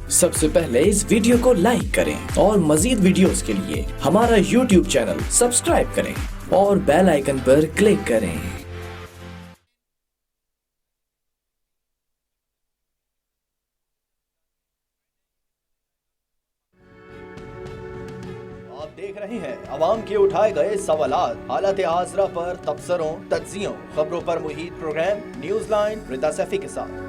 सबसे पहले इस वीडियो को लाइक करें और मजीद वीडियोस के लिए हमारा YouTube चैनल सब्सक्राइब करें और बेल आइकन पर क्लिक करें। आप देख रहे हैं अवाम के उठाए गए सवालात, हालत हाजरा पर तबसरों, तज्जियों, खबरों पर मुहित प्रोग्राम न्यूज लाइन रिदा सैफी के साथ।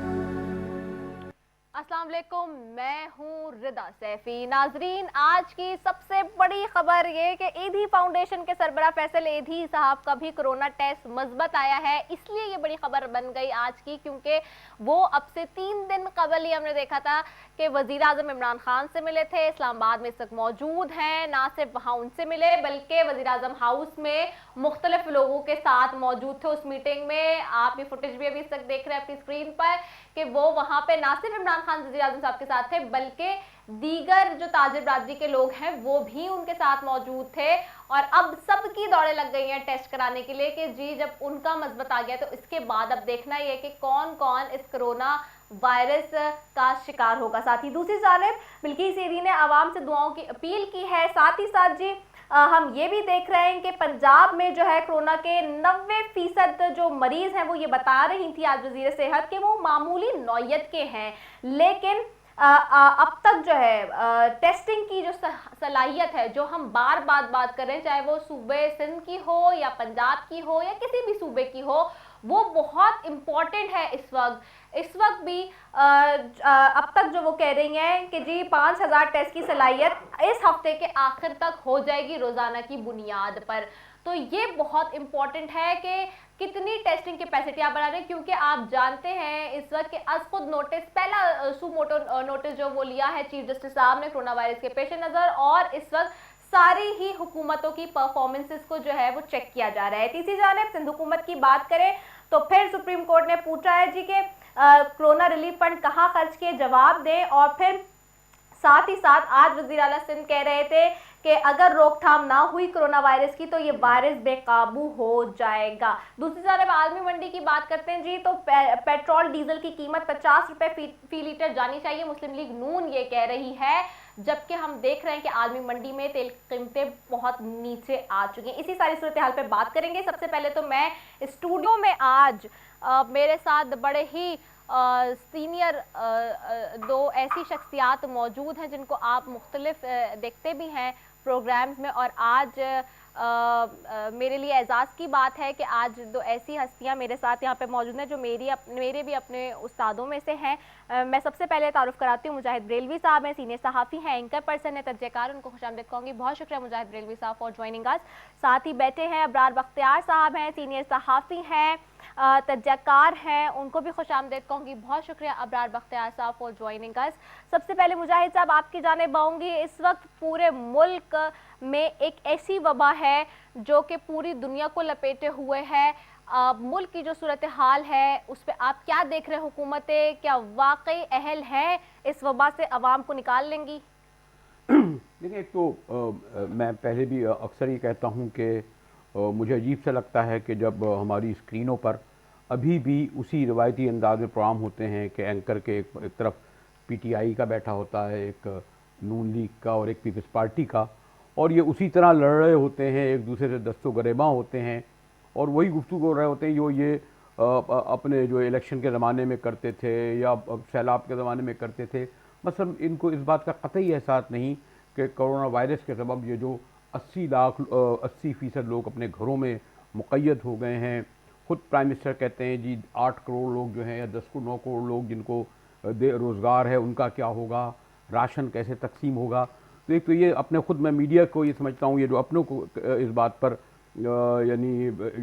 अस्सलाम वालेकुम, मैं हूँ रिदा सैफी। नाजरीन, आज की सबसे बड़ी खबर ये कि एधी फाउंडेशन के सरबराह फैसल एधी साहब का भी कोरोना टेस्ट मुस्बत आया है। इसलिए ये बड़ी खबर बन गई आज की, क्योंकि वो अब से 3 दिन कबल ही हमने देखा था कि वजीर आजम इमरान खान से मिले थे, इस्लामाबाद में इस वक्त मौजूद हैं। ना सिर्फ वहाँ उनसे मिले बल्कि वजीर आजम हाउस में मुख्तलिफ लोगों के साथ मौजूद थे उस मीटिंग में। आप ये फुटेज भी अभी तक देख रहे हैं अपनी स्क्रीन पर कि वो वहाँ पे ना सिर्फ इमरान खान वज़ीर आज़म साहब के साथ थे बल्कि दीगर जो ताजिर बरादरी के लोग हैं वो भी उनके साथ मौजूद थे। और अब सबकी दौड़े लग गई हैं टेस्ट कराने के लिए कि जी जब उनका मजबत आ गया तो इसके बाद अब देखना ये कि कौन कौन इस कोरोना वायरस का शिकार होगा। साथ ही दूसरी जानिब बिल्किस एधी ने आवाम से दुआओं की अपील की है। साथ ही साथ जी हम ये भी देख रहे हैं कि पंजाब में जो है कोरोना के 90% जो मरीज हैं वो ये बता रही थी आज वजीर सेहत के वो मामूली नौयत के हैं, लेकिन अब तक जो है टेस्टिंग की जो सलाहियत है, जो हम बार बार बात कर रहे हैं, चाहे वो सूबे सिंध की हो या पंजाब की हो या किसी भी सूबे की हो, वो बहुत इम्पॉर्टेंट है। इस वक्त भी अब तक जो वो कह रही हैं कि जी 5000 टेस्ट की सलाहियत इस हफ्ते के आखिर तक हो जाएगी रोज़ाना की बुनियाद पर। तो ये बहुत इम्पॉर्टेंट है कि कितनी टेस्टिंग कैपेसिटी आप बना रहे हैं, क्योंकि आप जानते हैं इस वक्त कि आज खुद नोटिस, पहला सुमोटो नोटिस जो वो लिया है चीफ जस्टिस साहब ने कोरोना वायरस के पेश नज़र, और इस वक्त सारी ही हुकूमतों की परफॉर्मेंसेस को जो है वो चेक किया जा रहा है। तीसरी जानिब सिंध हुकूमत की बात करें तो फिर सुप्रीम कोर्ट ने पूछा है जी कि कोरोना रिलीफ फंड कहाँ खर्च किए, जवाब दें। और फिर साथ ही साथ आज वज़ीर आला सिंध कह रहे थे कि अगर रोकथाम ना हुई कोरोना वायरस की तो ये वायरस बेकाबू हो जाएगा। दूसरी तरफ आलमी मंडी की बात करते हैं जी, तो पेट्रोल डीजल की कीमत 50 रुपए फी लीटर जानी चाहिए, मुस्लिम लीग नून ये कह रही है, जबकि हम देख रहे हैं कि आलमी मंडी में तेल कीमतें बहुत नीचे आ चुकी हैं। इसी सारी सूरत हाल पे बात करेंगे। सबसे पहले तो मैं स्टूडियो में आज मेरे साथ बड़े ही सीनियर दो ऐसी शख्सियात मौजूद हैं जिनको आप मुख्तलिफ देखते भी हैं प्रोग्राम्स में, और आज मेरे लिए एजाज़ की बात है कि आज दो ऐसी हस्तियां मेरे साथ यहाँ पे मौजूद हैं जो मेरे भी अपने उस्तादों में से हैं। मैं सबसे पहले तारुफ कराती हूँ, मुजाहिद बरेलवी साहब हैं, सीनियर सहाफ़ी हैं, एंकर पर्सन है, तजज़ेकार, उनको खुशामदीद कहूँगी। बहुत शुक्रिया मुजाहिद बरेलवी साहब फॉर ज्वाइनिंग अस। साथ ही बैठे हैं अबरार बख्तियार साहब हैं, सीनियर सहाफ़ी हैं, तजज़ेकार हैं, उनको भी खुशामदीद कहूँगी। बहुत शुक्रिया अबरार बख्तियार साहब फॉर ज्वाइनिंग अस। सबसे पहले मुजाहिद साहब आपकी जानिब आऊँगी। इस वक्त पूरे मुल्क में एक ऐसी वबा है जो कि पूरी दुनिया को लपेटे हुए है। मुल्क की जो सूरत हाल है उस पर आप क्या देख रहे हैं? हुकूमतें क्या वाकई अहल हैं इस वबा से अवाम को निकाल लेंगी? देखिए, एक तो मैं पहले भी अक्सर ये कहता हूँ कि मुझे अजीब सा लगता है कि जब हमारी स्क्रीनों पर अभी भी उसी रवायती अंदाज में प्रोग्राम होते हैं कि एंकर के एक तरफ पीटीआई का बैठा होता है, एक नून लीग का और एक पीपल्स पार्टी का, और ये उसी तरह लड़ रहे होते हैं, एक दूसरे से दस्तों गरेबा होते हैं और वही गुफ्तगू कर रहे होते हैं जो ये अपने जो इलेक्शन के ज़माने में करते थे या सैलाब के ज़माने में करते थे। मतलब इनको इस बात का कतई एहसास नहीं कि कोरोना वायरस के सबब ये जो 80% लोग अपने घरों में मुक़य्यद हो गए हैं। ख़ुद प्राइम मिनिस्टर कहते हैं जी 8 करोड़ लोग जो हैं या 9 करोड़ लोग जिनको रोज़गार है उनका क्या होगा, राशन कैसे तकसीम होगा। तो एक तो ये अपने ख़ुद मैं मीडिया को ये समझता हूँ, ये जो अपनों को इस बात पर यानी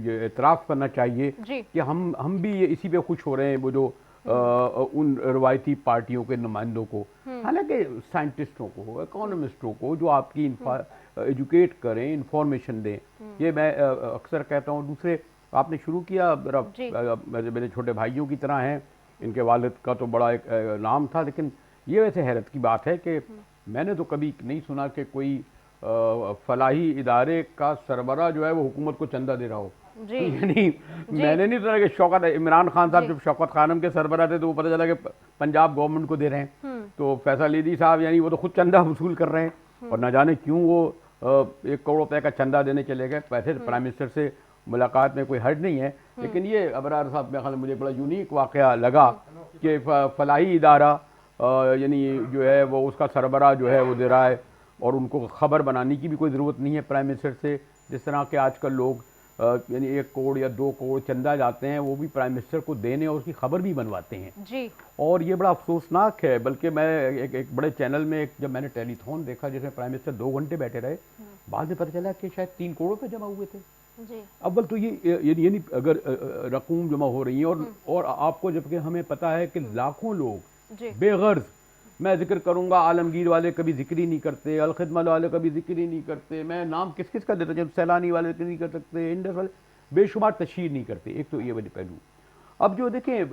ये एतराफ़ करना चाहिए कि हम भी ये इसी पे खुश हो रहे हैं, वो जो उन रवायती पार्टियों के नुमाइंदों को, हालांकि साइंटिस्टों को, इकोनॉमिस्टों को जो आपकी एजुकेट करें, इंफॉर्मेशन दें। ये मैं अक्सर कहता हूँ। दूसरे आपने शुरू किया, मेरे छोटे भाइयों की तरह हैं, इनके वालिद का तो बड़ा एक नाम था, लेकिन ये वैसे हैरत की बात है कि मैंने तो कभी नहीं सुना कि कोई फलाही इदारे का सरबरा जो है वो हुकूमत को चंदा दे रहा हो। जी। यानी मैंने नहीं सुना कि शौकत इमरान खान साहब जब शौकत खानम के सरबराह थे तो वो पता चला कि पंजाब गवर्नमेंट को दे रहे हैं, तो फैसल अली साहब यानी वो तो खुद चंदा वसूल कर रहे हैं और न जाने क्यों वो 1 करोड़ रुपए का चंदा देने चले गए। वैसे प्राइम मिनिस्टर से मुलाकात में कोई हर्ज नहीं है, लेकिन ये अबरार साहब मेरे ख्याल मुझे बड़ा यूनिक वाक़या लगा कि फलाही इदारा यानी जो है वो उसका सरबराह जो है वो दे रहा है और उनको ख़बर बनाने की भी कोई ज़रूरत नहीं है प्राइम मिनिस्टर से। जिस तरह के आजकल लोग यानी 1 करोड़ या 2 करोड़ चंदा जाते हैं, वो भी प्राइम मिनिस्टर को देने और उसकी खबर भी बनवाते हैं जी। और ये बड़ा अफसोसनाक है। बल्कि मैं एक बड़े चैनल में जब मैंने टेलीथॉन देखा जिसमें प्राइम मिनिस्टर 2 घंटे बैठे रहे, बाद में पता चला कि शायद 3 करोड़ पे जमा हुए थे जी। अव्वल तो ये अगर रकूम जमा हो रही हैं और आपको जबकि हमें पता है कि लाखों लोग बेगर्ज, मैं जिक्र करूंगा आलमगीर वाले कभी जिक्र ही नहीं करते, अलखिदमत वाले कभी जिक्र ही नहीं करते, मैं नाम किस किस का देता जब सैलानी वाले जिक्र नहीं कर सकते, इंडस वाले बेशुमार तशहीर नहीं करते। एक तो ये वजह पहलू। अब जो देखें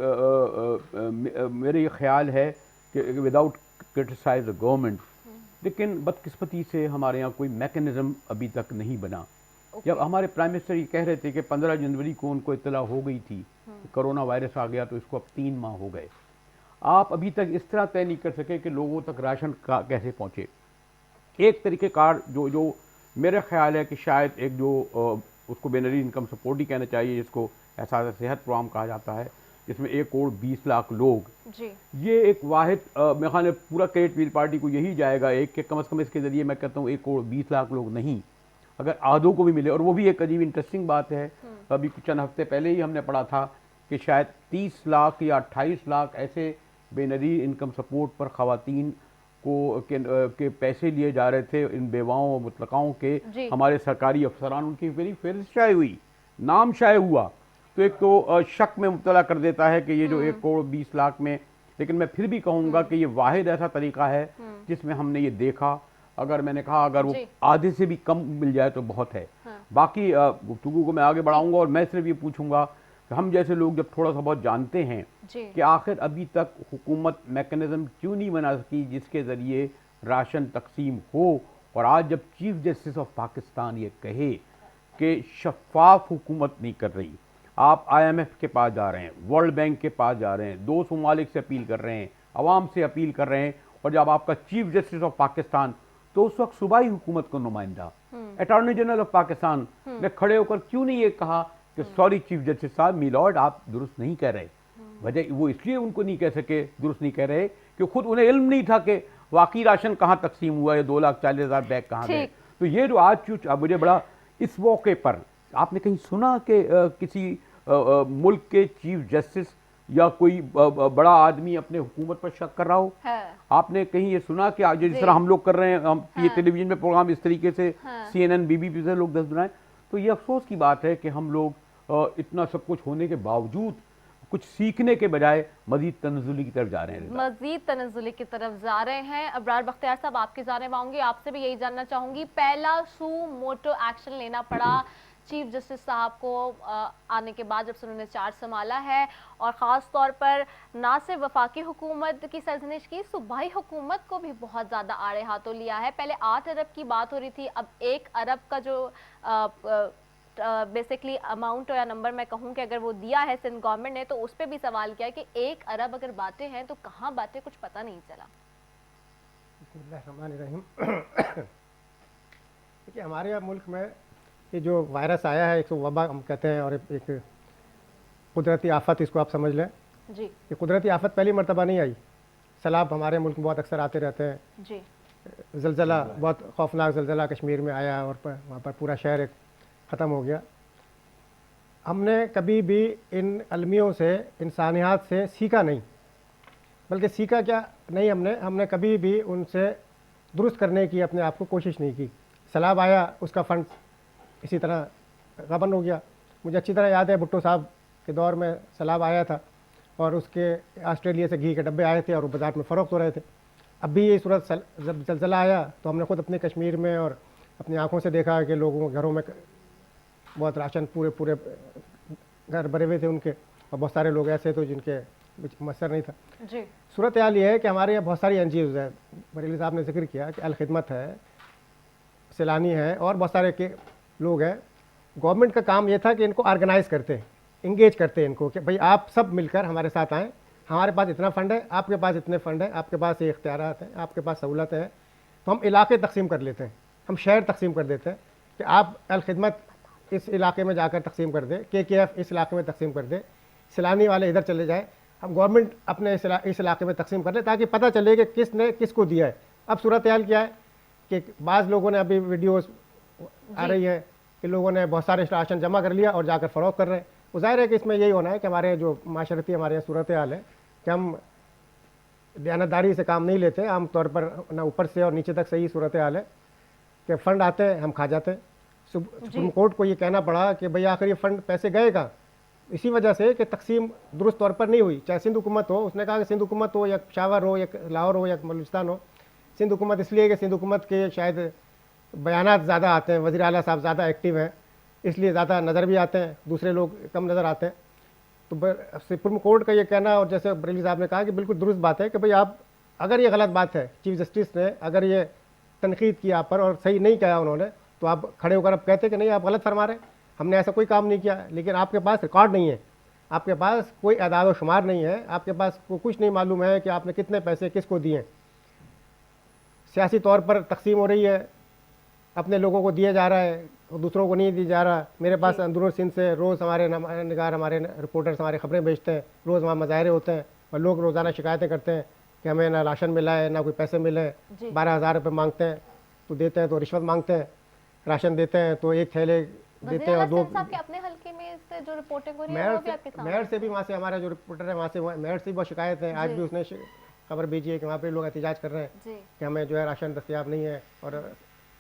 मेरे ये ख्याल है कि विदाउट क्रिटिसाइज द गवर्नमेंट, लेकिन बदकिस्मती से हमारे यहाँ कोई मैकेनिज़्म अभी तक नहीं बना। जब हमारे प्राइम मिनिस्टर ये कह रहे थे कि 15 जनवरी को उनको इत्तला हो गई थी कि कोरोना वायरस आ गया, तो इसको अब 3 माह हो गए, आप अभी तक इस तरह तय नहीं कर सके कि लोगों तक राशन का कैसे पहुँचे। एक तरीक़ेकार जो मेरा ख्याल है कि शायद एक जो उसको बेनरी इनकम सपोर्ट ही कहना चाहिए, जिसको एहसास सेहत प्रोग्राम कहा जाता है, जिसमें 1 करोड़ 20 लाख लोग जी। ये एक वाहिद मेरे ख्याल में पूरा क्रेडिट व्हील पार्टी को यही जाएगा एक के कम से कम इसके ज़रिए मैं कहता हूँ 1 करोड़ 20 लाख लोग नहीं, अगर आधों को भी मिले। और वो भी एक अजीब इंटरेस्टिंग बात है, अभी कुछ चंद हफ्ते पहले ही हमने पढ़ा था कि शायद 30 लाख या 28 लाख ऐसे बेनज़ीर इनकम सपोर्ट पर ख़वातीन को के पैसे लिए जा रहे थे, इन बेवाओं और मुतलकाओं के। हमारे सरकारी अफसरान उनकी मेरी फहरिस्त शाये हुई, नाम शाये हुआ, तो एक तो शक में मुब्तला कर देता है कि ये जो 1 करोड़ 20 लाख में। लेकिन मैं फिर भी कहूँगा कि ये वाहिद ऐसा तरीका है जिसमें हमने ये देखा, अगर मैंने कहा अगर वो आधे से भी कम मिल जाए तो बहुत है। बाकी गुफ्तगू को मैं आगे बढ़ाऊँगा और मैं सिर्फ ये पूछूँगा कि हम जैसे लोग जब थोड़ा सा बहुत जानते हैं कि आखिर अभी तक हुकूमत मैकेनिज़्म क्यों नहीं बना सकी जिसके ज़रिए राशन तकसीम हो, और आज जब चीफ जस्टिस ऑफ पाकिस्तान ये कहे कि शफाफ हुकूमत नहीं कर रही, आप IMF के पास जा रहे हैं, वर्ल्ड बैंक के पास जा रहे हैं, 2 ममालिक से अपील कर रहे हैं, आवाम से अपील कर रहे हैं, और जब आपका चीफ जस्टिस ऑफ पाकिस्तान तो उस वक्त सूबाई हुकूमत को नुमाइंदा अटॉर्नी जनरल ऑफ पाकिस्तान ने खड़े होकर क्यों नहीं ये कहा कि सॉरी चीफ जस्टिस साहब, मिलॉर्ड आप दुरुस्त नहीं कह रहे। वजह वो इसलिए उनको नहीं कह सके, दुरुस्त नहीं कह रहे, कि खुद उन्हें इल्म नहीं था कि वाकई राशन कहाँ तकसीम हुआ है, 2,40,000 बैग कहाँ गए। तो ये जो आज मुझे बड़ा इस मौके पर आपने कहीं सुना कि किसी मुल्क के चीफ जस्टिस या कोई बड़ा आदमी अपने हुकूमत पर शक कर रहा हो? आपने कहीं ये सुना कि आज जिस तरह हम लोग कर रहे हैं, हम ये टेलीविजन में प्रोग्राम इस तरीके से CNN BBC से लोग 10 बनाएं, तो ये अफसोस की बात है कि हम लोग इतना सब कुछ होने के बावजूद कुछ सीखने के बजाय मजीद तनज़ुली की तरफ जा रहे हैं। मजीद तनज़ुली की तरफ जा रहे हैं। अबरार बख्तियार साहब, आपकी जानिब आऊंगी, आपसे भी यही जानना चाहूंगी, पहला सू मोटो एक्शन लेना पड़ा चीफ जस्टिस साहब को आने के बाद जब से उन्होंने चार्ज संभाला है, और ख़ास तौर पर ना सिर्फ वफाकी हुकूमत की सरजनिश की, सूबाई हुकूमत को भी बहुत ज़्यादा आड़े हाथों लिया है। पहले 8 अरब की बात हो रही थी, अब 1 अरब का जो बेसिकली अमाउंट या नंबर मैं कहूँ कि अगर वो दिया है सिंध गवर्नमेंट ने, तो उस पर भी सवाल किया कि 1 अरब अगर बातें हैं तो कहाँ बातें, कुछ पता नहीं चला। देखिए, हमारे मुल्क में ये जो वायरस आया है, एक वबा हम कहते हैं, और एक कुदरती आफत इसको आप समझ लें जी। ये कुदरती आफत पहली मरतबा नहीं आई। सैलाब हमारे मुल्क में बहुत अक्सर आते रहते हैं जी। ज़लज़ला, बहुत खौफनाक ज़लज़ला कश्मीर में आया और वहाँ पर पूरा शहर ख़त्म हो गया। हमने कभी भी इन अलमियों से, इंसानियत से सीखा नहीं, बल्कि सीखा क्या नहीं, हमने कभी भी उनसे दुरुस्त करने की अपने आप को कोशिश नहीं की। सैलाब आया, उसका फ़ंड इसी तरह गबन हो गया। मुझे अच्छी तरह याद है भुट्टो साहब के दौर में सैलाब आया था और उसके ऑस्ट्रेलिया से घी के डब्बे आए थे और वो बाज़ार में फ़रोख्त हो रहे थे। अब भी ये सूरत जब ज़लज़ला आया तो हमने खुद अपने कश्मीर में और अपनी आँखों से देखा कि लोगों के घरों में बहुत राशन पूरे घर भरे हुए थे उनके, और बहुत सारे लोग ऐसे थे जिनके मसर नहीं था जी। सूरत हाल ये है कि हमारे यहाँ बहुत सारी NGOs है, बरेली साहब ने जिक्र किया कि अल खिदमत है, सैलानी है, और बहुत सारे के लोग हैं गवर्नमेंट का काम ये था कि इनको ऑर्गेनाइज करते, इंगेज करते इनको कि भाई आप सब मिलकर हमारे साथ आएँ, हमारे पास इतना फ़ंड है, आपके पास इतने फ़ंड है, आपके पास ये इख्तियारात हैं, आपके पास सहूलतें हैं। तो हम इलाके तकसीम कर लेते हैं, हम शहर तकसीम कर देते हैं कि आप अल खिदमत इस इलाके में जाकर तकसीम कर दे, KKF इस इलाके में तकसीम कर दे, सिलानी वाले इधर चले जाए, हम गवर्नमेंट अपने इस इलाके में तकसीम कर ले ताकि पता चले कि किसने किसको दिया है। अब सूरत हाल क्या है कि बाज़ लोगों ने अभी वीडियोस आ रही है कि लोगों ने बहुत सारे राशन जमा कर लिया और जाकर फ़रोख्त कर रहे हैं। वो ज़ाहिर है कि इसमें यही होना है कि हमारे जो माशरती हमारे यहाँ सूरत हाल है कि हम दयानतदारी से काम नहीं लेते, आम तौर पर ना ऊपर से और नीचे तक सही सूरत हाल है कि फ़ंड आते हैं हम खा जाते हैं। सुप्रीम कोर्ट को ये कहना पड़ा कि भाई आखिर ये फ़ंड पैसे गए कहाँ, इसी वजह से कि तकसीम दुरुस्त तौर पर नहीं हुई। चाहे सिंध हुकूमत हो, उसने कहा कि सिंध हुकूमत हो या पेशावर हो या लाहौर हो या बलूचिस्तान हो, सिंध हुकूमत इसलिए कि सिंध हुकूमत के शायद बयानात ज़्यादा आते हैं, वज़ीर आला साहब ज़्यादा एक्टिव हैं, इसलिए ज़्यादा नज़र भी आते हैं, दूसरे लोग कम नज़र आते हैं। तो सुप्रीम कोर्ट का ये कहना, और जैसे बरेली साहब ने कहा कि बिल्कुल दुरुस्त बात है कि भाई आप, अगर ये गलत बात है, चीफ जस्टिस ने अगर ये तनकीद किया आप पर और सही नहीं कहा उन्होंने, तो आप खड़े होकर अब कहते कि नहीं आप गलत फरमा रहे हैं, हमने ऐसा कोई काम नहीं किया। लेकिन आपके पास रिकॉर्ड नहीं है, आपके पास कोई अदाद व शुमार नहीं है, आपके पास कुछ नहीं मालूम है कि आपने कितने पैसे किसको दिए हैं। सियासी तौर पर तकसीम हो रही है, अपने लोगों को दिया जा रहा है, दूसरों को नहीं दिया जा रहा। मेरे पास अंदरून सिंध से रोज़ हमारे निगार, हमारे रिपोर्टर्स हमारे ख़बरें भेजते हैं, रोज़ वहाँ मुजाहरे होते हैं और लोग रोज़ाना शिकायतें करते हैं कि हमें ना राशन मिला है, ना कोई पैसे मिले। 12,000 रुपये मांगते हैं तो देते हैं, तो रिश्वत मांगते हैं, राशन देते हैं तो एक थैले देते हैं और दो। अपने हल्के में से जो रिपोर्टिंग हो रही है वो भी आपके सामने, मेयर से भी, वहाँ से हमारा जो रिपोर्टर है वहाँ से, मेयर से भी बहुत शिकायत है। आज भी उसने खबर भेजी है कि वहाँ पे लोग एहतजाज कर रहे हैं कि हमें जो है राशन दस्तियाब नहीं है और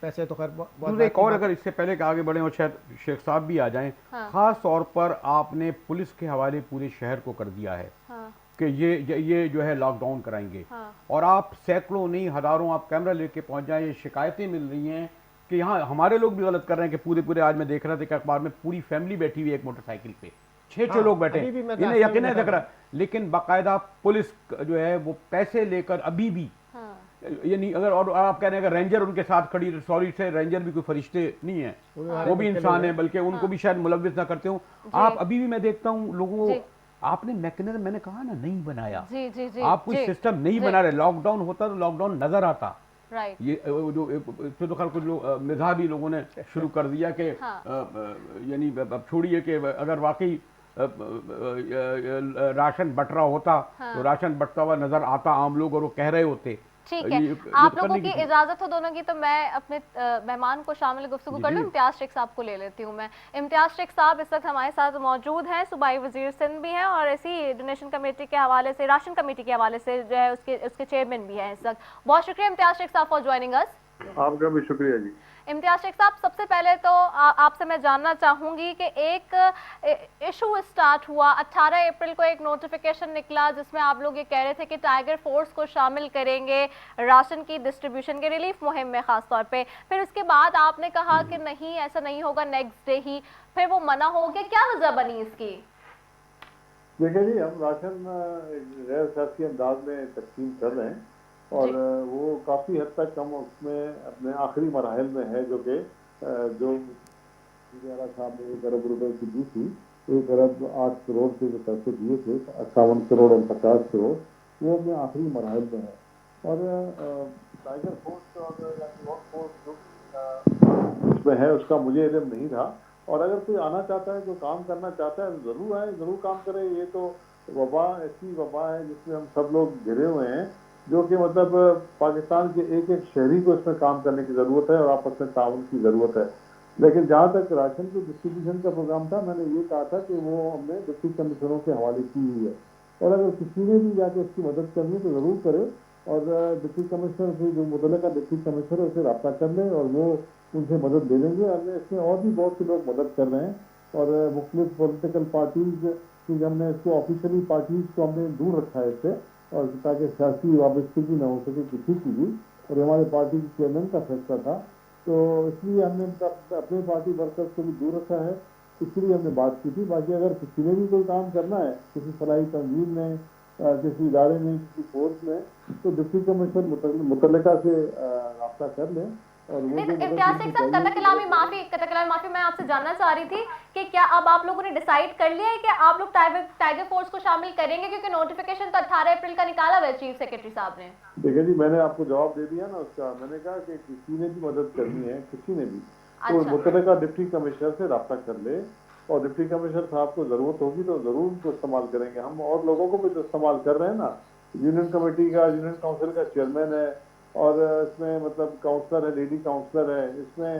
पैसे तो खैर बहुत। एक और, अगर इससे पहले कि आगे बढ़े और शायद शेख साहब भी आ जाएं, खास तौर पर आपने पुलिस के हवाले पूरे शहर को कर दिया है कि ये जो है लॉकडाउन कराएंगे, और आप सैकड़ों नहीं हज़ारों आप कैमरा लेके पहुंच जाएं। ये शिकायतें मिल रही हैं कि यहाँ हमारे लोग भी गलत कर रहे हैं कि पूरे आज मैं देख रहा था कि अखबार में पूरी फैमिली बैठी हुई है एक मोटरसाइकिल पे, 6 लोग बैठे, इन्हें यकीन नहीं दिख रहा, लेकिन बाकायदा पुलिस जो है वो पैसे लेकर अभी भी ये नहीं। अगर और आप कह रहे हैं अगर रेंजर उनके साथ खड़ी, सॉरी से रेंजर भी कोई फरिश्ते नहीं है, वो भी इंसान है, बल्कि उनको भी शायद मुलव्विस ना करते हो आप। अभी भी मैं देखता हूँ लोगों को, आपने मैकेनिज्म, मैंने कहा ना, नहीं बनाया, आप कोई सिस्टम नहीं बना रहे। लॉकडाउन होता तो लॉकडाउन नजर आता, ये जो तो खैर कुछ लोग मिजाजी लोगों ने शुरू कर दिया कि यानी अब छोड़िए कि अगर वाकई राशन बट रहा होता तो राशन बटता हुआ नजर आता आम लोग और वो कह रहे होते। ठीक है, आप लोगों की इजाजत हो दोनों की, तो मैं अपने मेहमान को शामिल गुफ्तगू कर लूं। इम्तियाज शेख साहब को ले लेती हूं मैं। इम्तियाज शेख साहब इस वक्त हमारे साथ मौजूद हैं, सूबाई वजीर सिंध भी हैं और ऐसी डोनेशन कमेटी के हवाले से, राशन कमेटी के हवाले से जो है उसके चेयरमैन भी हैं इस वक्त। बहुत शुक्रिया इम्तियाज शेख साहब फॉर ज्वाइनिंग अस। आपका भी शुक्रिया जी। इम्तियाज शेख साहब, सबसे पहले तो आपसे मैं जानना चाहूंगी कि एक इशू स्टार्ट हुआ 18 अप्रैल को, एक नोटिफिकेशन निकला जिसमें आप लोग ये कह रहे थे कि टाइगर फोर्स को शामिल करेंगे राशन की डिस्ट्रीब्यूशन के रिलीफ मुहिम में खास तौर पे। फिर उसके बाद आपने कहा कि नहीं ऐसा नहीं होगा, नेक्स्ट डे ही फिर वो मना हो गया, क्या वजह बनी इसकी? देखिए जी, हम राशन गैर सियासी अंदाज में तकसीम कर रहे हैं और वो काफ़ी हद तक हम उसमें अपने आखिरी मराहल में है, जो कि जो साहब ने 1 अरब रुपए की दी थी, 1 अरब 8 करोड़ के जो पैसे दिए थे, 58 करोड़ और 50 करोड़, वो अपने आखिरी मराहल में है। और टाइगर फोर्स और फोर्स जो उसमें है उसका मुझे इल्म नहीं था। और अगर कोई आना चाहता है, जो काम करना चाहता है, ज़रूर आए, ज़रूर काम करे। ये तो वबा ऐसी वबा है जिसमें हम सब लोग घिरे हुए हैं, जो कि मतलब पाकिस्तान के एक एक शहरी को इसमें काम करने की ज़रूरत है और आपस में ताउन की ज़रूरत है। लेकिन जहाँ तक राशन की डिस्ट्रीब्यूशन का प्रोग्राम था, मैंने ये कहा था कि वो हमने डिप्टी कमिश्नरों के हवाले की हुई है, और अगर किसी ने भी जाके इसकी मदद करनी है तो ज़रूर करे। और डिप्टी कमिश्नर से, जो मुतल्लिका डिप्टी कमिश्नर है, उससे रब्ता कर लें और वो उनसे मदद ले लेंगे। और इसमें और भी बहुत से लोग मदद कर रहे हैं और मुख्तलिफ पॉलिटिकल पार्टीज की, हमने इसको ऑफिशियली पार्टीज को हमने दूर रखा है इससे, और ताकि सियासी वाबस्तगी न हो सके किसी की भी। और हमारे पार्टी के चेयरमैन का फैसला था, तो इसलिए हमने अपने पार्टी वर्कर्स को भी दूर रखा है, इसलिए हमने बात की थी। बाकी अगर किसी ने भी कोई काम करना है, किसी फलाही तंजीम में, किसी इदारे में, किसी फोर्स में, तो डिप्टी कमिश्नर मुतल्लिका से रब्ता कर लें और वो नहीं जो तो मदद इम्तियाज मिलनी शेख साहब, चाहिए, कतकलामी माफी मैं आपसे जानना चाह रही थी कि क्या अब आप लोगों ने डिसाइड कर लिया है कि आप लोग टाइगर फोर्स को शामिल करेंगे, क्योंकि नोटिफिकेशन तो 18 अप्रैल का निकाला हुआ है चीफ सेक्रेटरी साहब ने। देखिए जी, मैंने आपको जवाब दे दिया ना उसका। मैंने कहा कि किसी ने भी मदद करनी है, किसी ने भी, तो अच्छा। मुतल्लिका डिप्टी कमिश्नर से रब्ता कर ले, और डिप्टी कमिश्नर साहब को जरूरत होगी तो जरूर उनको इस्तेमाल करेंगे। हम और लोगों को भी तो इस्तेमाल कर रहे हैं ना। यूनियन कमेटी का, यूनियन काउंसिल का चेयरमैन है, और इसमें मतलब काउंसलर है, लेडी काउंसलर है, इसमें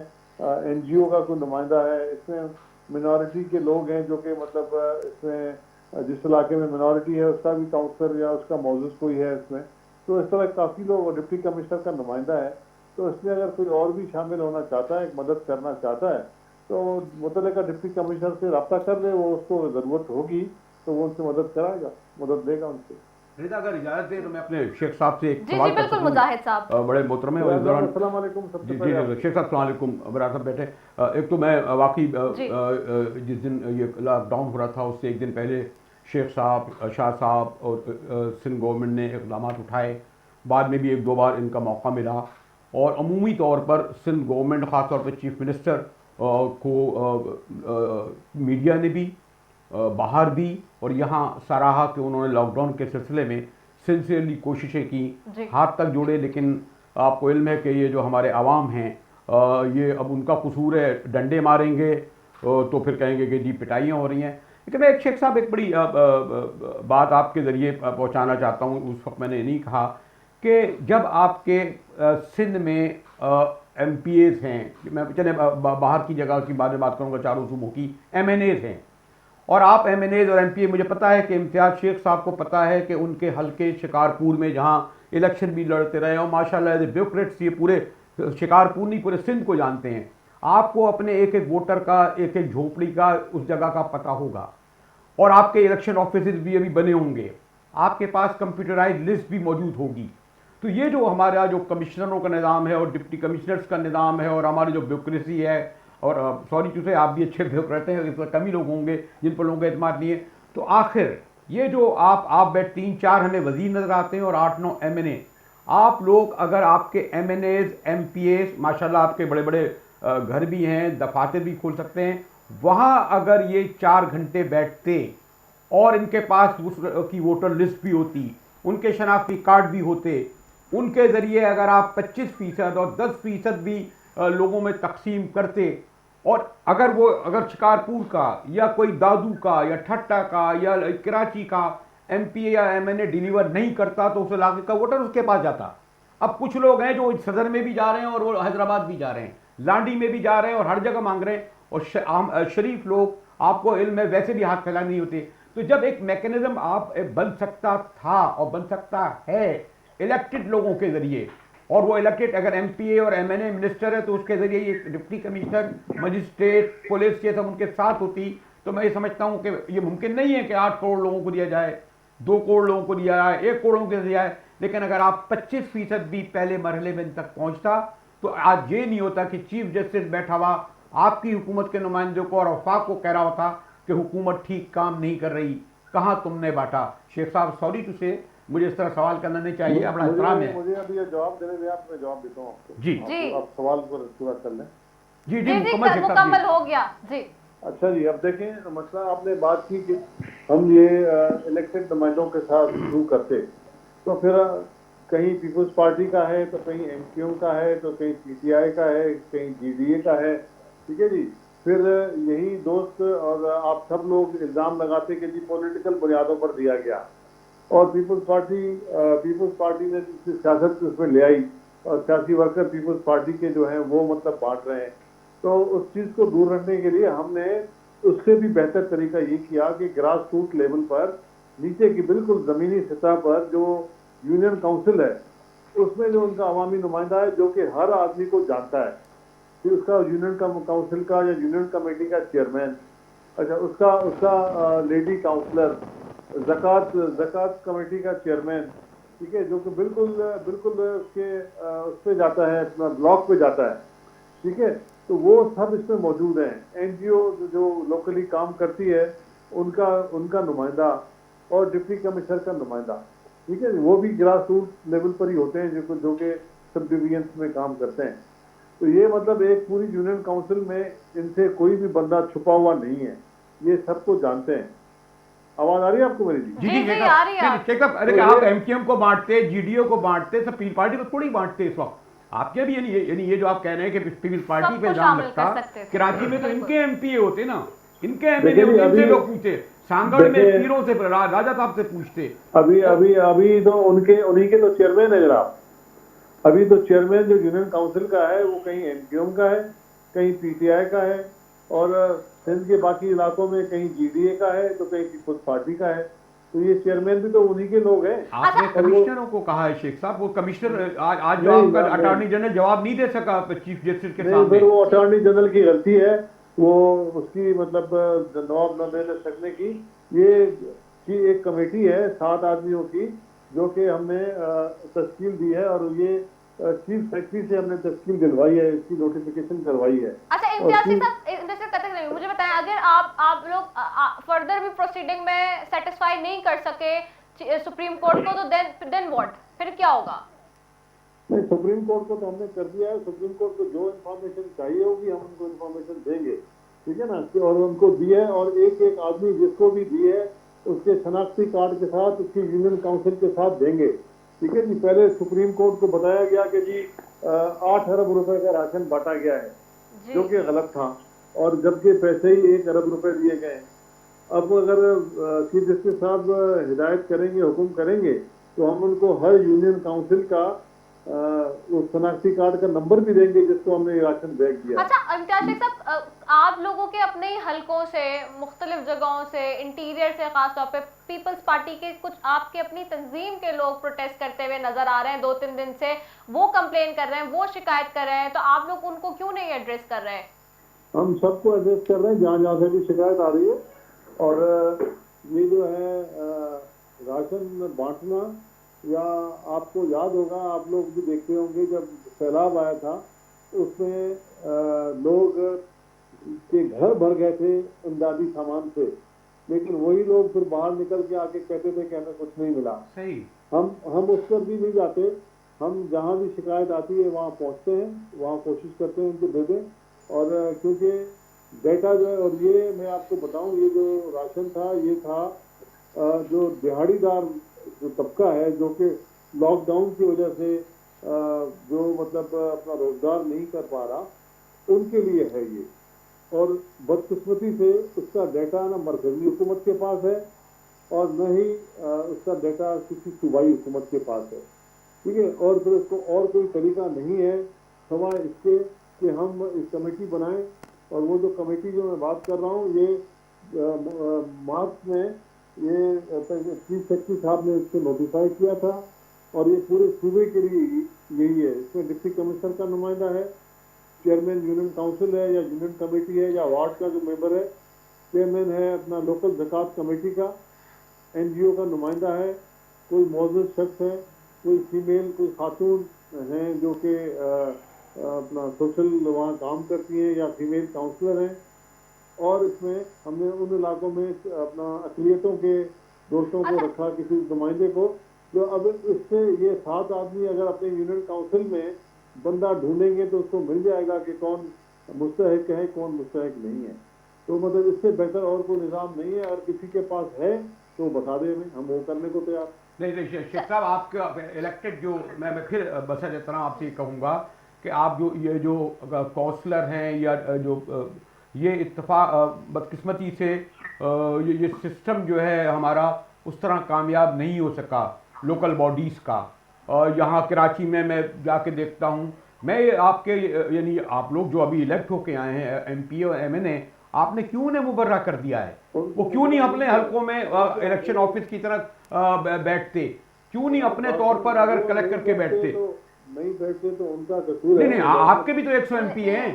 एनजीओ का कोई नुमाइंदा है, इसमें मिनॉरिटी के लोग हैं जो कि मतलब इसमें जिस इलाके में मिनॉरिटी है उसका भी काउंसलर या उसका मौजूद कोई है इसमें। तो इस तरह काफ़ी लोग, और डिप्टी कमिश्नर का नुमाइंदा है, तो इसमें अगर कोई और भी शामिल होना चाहता है, मदद करना चाहता है, तो मुतल्लिका डिप्टी कमिश्नर से रब्ता कर ले, वो उसको ज़रूरत होगी तो वो उनसे मदद कराएगा, मदद देगा उनसे। रिदा, अगर इजाज़त दे तो मैं अपने शेख साहब से एक जी सवाल जी कर बिल्कुल सकूं? मुजाहिद साहब। बड़े मोहतरम है, और इस दौरान अस्सलाम वालेकुम सबसे जी पहले जी शेख साहब अस्सलाम वालेकुम, बराबर साहब बैठे। एक तो मैं वाकई जी। जिस दिन ये लॉकडाउन हो रहा था उससे एक दिन पहले शेख साहब, शाह साहब और सिंध गवर्नमेंट ने इक़दाम उठाए, बाद में भी एक दो बार इनका मौका मिला, और अमूमी तौर पर सिंध गवर्नमेंट ख़ास तौर पर चीफ मिनिस्टर को मीडिया ने भी, बाहर भी और यहाँ सराहा कि उन्होंने लॉकडाउन के सिलसिले में सिंसियरली कोशिशें की, हाथ तक जोड़े। लेकिन आपको इल्म है कि ये जो हमारे आवाम हैं, ये अब उनका कसूर है, डंडे मारेंगे तो फिर कहेंगे कि जी पिटाइयाँ हो रही हैं। लेकिन मैं एक शेख साहब एक बड़ी बात आपके ज़रिए पहुँचाना चाहता हूँ। उस वक्त मैंने नहीं कहा कि जब आपके सिंध में MPAs हैं, मैं चले बाहर की जगह की बात करूँगा, चारों सूबों की MNAs हैं, और आप MNAs और MPA, मुझे पता है कि इम्तियाज शेख साहब को पता है कि उनके हल्के शिकारपुर में जहाँ इलेक्शन भी लड़ते रहे, और माशाल्लाह एज ए ब्यूरोक्रेट्स ये पूरे शिकारपुर नहीं पूरे सिंध को जानते हैं। आपको अपने एक एक वोटर का, एक एक झोपड़ी का, उस जगह का पता होगा, और आपके इलेक्शन ऑफिस भी अभी बने होंगे, आपके पास कंप्यूटराइज लिस्ट भी मौजूद होगी। तो ये जो हमारा जो कमिश्नरों का निज़ाम है और डिप्टी कमिश्नर्स का निज़ाम है और हमारी जो ब्यूरोक्रेसी है, और सॉरी टू से आप भी अच्छे ब्यूरोक्रेट हैं, इस पर कम ही लोग होंगे जिन पर लोगों का एतमाद नहीं है। तो आखिर ये जो आप 3-4 हमें वजीर नज़र आते हैं और 8-9 MNA, आप लोग अगर आपके MNAs MPAs माशाल्लाह आपके बड़े बड़े घर भी हैं, दफातर भी खोल सकते हैं, वहाँ अगर ये 4 घंटे बैठते और इनके पास की वोटर लिस्ट भी होती, उनके शनाख्ती कार्ड भी होते, उनके ज़रिए अगर आप 25% और 10% भी लोगों में तकसीम करते, और अगर शिकारपुर का या कोई दादू का या ठट्टा का या कराची का MPA या MNA डिलीवर नहीं करता तो उस इलाके का वोटर उसके पास जाता। अब कुछ लोग हैं जो सदर में भी जा रहे हैं और वो हैदराबाद भी जा रहे हैं, लांडी में भी जा रहे हैं और हर जगह मांग रहे हैं, और शरीफ लोग, आपको इल्म है, वैसे भी हाथ फैला नहीं होते। तो जब एक मैकेनिज्म आप बन सकता था और बन सकता है इलेक्टेड लोगों के ज़रिए, और वो इलेक्टेड अगर MPA और MNA मिनिस्टर है तो उसके ज़रिए ये डिप्टी कमिश्नर, मजिस्ट्रेट, पुलिस ये सब उनके साथ होती, तो मैं ये समझता हूँ कि ये मुमकिन नहीं है कि 8 करोड़ लोगों को दिया जाए, 2 करोड़ लोगों को दिया जाए, 1 करोड़ को दिया जाए। लेकिन अगर आप 25% भी पहले मरहले में इन तक पहुँचता तो आज ये नहीं होता कि चीफ जस्टिस बैठा हुआ आपकी हुकूमत के नुमाइंदों को और वफाक को कह रहा होता कि हुकूमत ठीक काम नहीं कर रही, कहाँ तुमने बांटा। शेख साहब सॉरी टू से, मुझे इस तरह सवाल करना नहीं चाहिए, अपना एहतराम है। मुझे अभी ये जवाब देने दिया, मैं जवाब देता हूँ आपको। जी जी। आप सवाल को पूरा कर लें। जी जी मुकम्मल हो गया जी। अच्छा जी, अब देखें, मसला आपने बात की कि हम ये इलेक्टेड नुमाइंदों के साथ शुरू करते, तो फिर कहीं पीपल्स पार्टी का है, तो कहीं MPO का है, तो कहीं PTI का है, कहीं GDA का है, ठीक है जी। फिर यही दोस्त और आप सब लोग इल्ज़ाम लगाते कि जी पॉलिटिकल बुनियादों पर दिया गया, और पीपल्स पार्टी ने सियासत उसमें ले आई, और सियासी वर्कर पीपल्स पार्टी के जो हैं वो मतलब बांट रहे हैं। तो उस चीज़ को दूर रखने के लिए हमने उससे भी बेहतर तरीका ये किया कि ग्रास रूट लेवल पर, नीचे की बिल्कुल ज़मीनी सतह पर जो यूनियन काउंसिल है, उसमें जो उनका अवामी नुमाइंदा है जो कि हर आदमी को जानता है कि उसका यूनियन काउंसिल का या यूनियन कमेटी का चेयरमैन, अच्छा उसका लेडी काउंसलर, ज़कात कमेटी का चेयरमैन, ठीक है, जो कि बिल्कुल उसके उस पर जाता है, अपना ब्लॉक पे जाता है, ठीक है। तो वो सब इसमें मौजूद हैं। NGO जो लोकली काम करती है उनका नुमाइंदा और डिप्टी कमिश्नर का नुमाइंदा, ठीक है, वो भी ग्रास रूट लेवल पर ही होते हैं जो कि सब डिवीजन्स में काम करते हैं। तो ये मतलब एक पूरी यूनियन काउंसिल में इनसे कोई भी बंदा छुपा हुआ नहीं है, ये सबको जानते हैं। आवाज आ रही है आपको मेरी जी? जी, जी, आ रही है आप। शेख साहब, अरे आप एमक्यूएम को बांटते, जीडीओ को बांटते, सब पीपल्स पार्टी को थोड़ी बांटते इस वक्त। आपके भी यानी ये जो आप कह रहे हैं कि पीपल्स पार्टी पे इल्जाम लगता, कराची में तो इनके एमपीए होते ना, इनके एमएलए होते, इनसे लोग पूछते, सांगड़ में पीरों से, राजा साहब से पूछते। अभी तो उन्हीं के तो चेयरमैन है जनाब। अभी तो चेयरमैन जो यूनियन काउंसिल का है वो कहीं एमक्यूएम का है, कहीं पीटीआई का है, और सिंध के बाकी इलाकों में कहीं जीडीए का है, तो कहीं पीपल्स पार्टी का है। तो ये चेयरमैन भी तो उन्हीं के लोग हैं। आपने कमिश्नरों को कहा है शेख साहब, वो कमिश्नर आज जो आपका अटॉर्नी जनरल जवाब नहीं दे सका चीफ जस्टिस के सामने। फिर वो अटॉर्नी जनरल की गलती है, वो उसकी मतलब जवाब न देने सकने की। ये की एक कमेटी है 7 आदमियों की, जो कि हमने तश्कील दी है, और ये चीफ सेक्रेटरी से हमने तश्कील दिलवाई है, इसकी नोटिफिकेशन करवाई है। अच्छा इम्तियाज साहब, मुझे बताएं, अगर आप लोग फर्दर भी प्रोसीडिंग में सेटिस्फाई नहीं कर सके सुप्रीम कोर्ट को, तो देन व्हाट, फिर क्या होगा? नहीं, सुप्रीम कोर्ट को तो हमने कर दिया है। सुप्रीम कोर्ट को जो इन्फॉर्मेशन चाहिए होगी हम उनको इन्फॉर्मेशन देंगे, ठीक है ना, और उनको दी है, और एक एक आदमी जिसको भी दी है उसके शनाख्ती कार्ड के साथ उसकी यूनियन काउंसिल के साथ देंगे, ठीक है जी। पहले सुप्रीम कोर्ट को बताया गया कि जी 8 अरब रुपए का राशन बांटा गया है, जो कि गलत था, और जबकि पैसे ही 1 अरब रुपए दिए गए। अब अगर चीफ जस्टिस साहब हिदायत करेंगे, हुक्म करेंगे, तो हम उनको हर यूनियन काउंसिल का उस शनाख्ती कार्ड का नंबर भी देंगे जिसको हमने राशन बैग दिया। अच्छा इम्तियाज शेख साहब, आप लोगों के अपने ही हलकों से, मुख्तलिफ जगहों से, इंटीरियर से, खासतौर पे पीपल्स पार्टी के कुछ आपके अपनी तंजीम के लोग प्रोटेस्ट करते हुए नजर आ रहे हैं 2-3 दिन से, वो कंप्लेन कर रहे हैं, वो शिकायत कर रहे हैं, तो आप लोग उनको क्यों नहीं एड्रेस कर रहे हैं? हम सबको एड्रेस कर रहे हैं जहाँ जहाँ से भी शिकायत आ रही है। और ये जो है राशन बांटना, या आपको याद होगा, आप लोग भी देखते होंगे, जब सैलाब आया था उसमें लोग के घर भर गए थे इमदादी सामान से, लेकिन वही लोग फिर बाहर निकल के आके कहते थे कि हमें कुछ नहीं मिला। सही, हम उस पर भी नहीं जाते, हम जहाँ भी शिकायत आती है वहाँ पहुँचते हैं, वहाँ कोशिश करते हैं उनको दे दें। और क्योंकि डेटा जो है, और ये मैं आपको बताऊँ, ये जो राशन था ये था जो दिहाड़ीदार जो तबका है, जो कि लॉकडाउन की वजह से जो मतलब अपना रोजगार नहीं कर पा रहा, उनके लिए है ये। और बदकिस्मती से उसका डेटा न मरकजी हुकूमत के पास है और न ही उसका डेटा किसी सूबाई हुकूमत के पास है, ठीक है। और फिर उसको और कोई तरीका नहीं है सवाए इसके कि हम इस कमेटी बनाएं। और वो जो कमेटी जो मैं बात कर रहा हूँ, ये मार्च में ये चीफ सेक्रेटरी साहब ने इसको नोटिफाई किया था, और ये पूरे सूबे के लिए यही है। इसमें डिप्टी कमिश्नर का नुमाइंदा है, चेयरमैन यूनियन काउंसिल है या यूनियन कमेटी है या वार्ड का जो मेंबर है, चेयरमैन है अपना लोकल ज़कात कमेटी का, एनजीओ का नुमाइंदा है, कोई मौजूद शख्स है, कोई फीमेल, कोई खातून हैं जो कि अपना सोशल वहाँ काम करती हैं, या फीमेल काउंसलर हैं। और इसमें हमने उन इलाकों में अपना अक़लियतों के दोस्तों को रखा, किसी नुमाइंदे को, जो अब इससे ये 7 आदमी अगर अपने यूनियन काउंसिल में बंदा ढूंढेंगे तो उसको मिल जाएगा कि कौन मुस्तहिक है, कौन मुस्तहिक नहीं है। तो मतलब इससे बेहतर और कोई निज़ाम नहीं है, और किसी के पास है तो बता दें हमें, हम वो करने को तैयार। नहीं शेख साहब, आपका इलेक्टेड जो मैं फिर बसर तरह आपसे कहूँगा कि आप जो ये जो काउंसलर हैं, या जो ये बदकिस्मती से ये सिस्टम जो है हमारा उस तरह कामयाब नहीं हो सका लोकल बॉडीज़ का। और यहाँ कराची में मैं जाके देखता हूँ, मैं आपके यानी आप लोग जो अभी इलेक्ट होके आए हैं एमपी और एमएनए, आपने क्यों उन्हें मुबर्रा कर दिया है? वो क्यों नहीं अपने हलकों में इलेक्शन ऑफिस की तरह बैठते? क्यों नहीं अपने तौर पर अगर कलेक्ट करके बैठते? नहीं बैठते तो उनका कसूर नहीं, आपके भी तो 100 एमपी हैं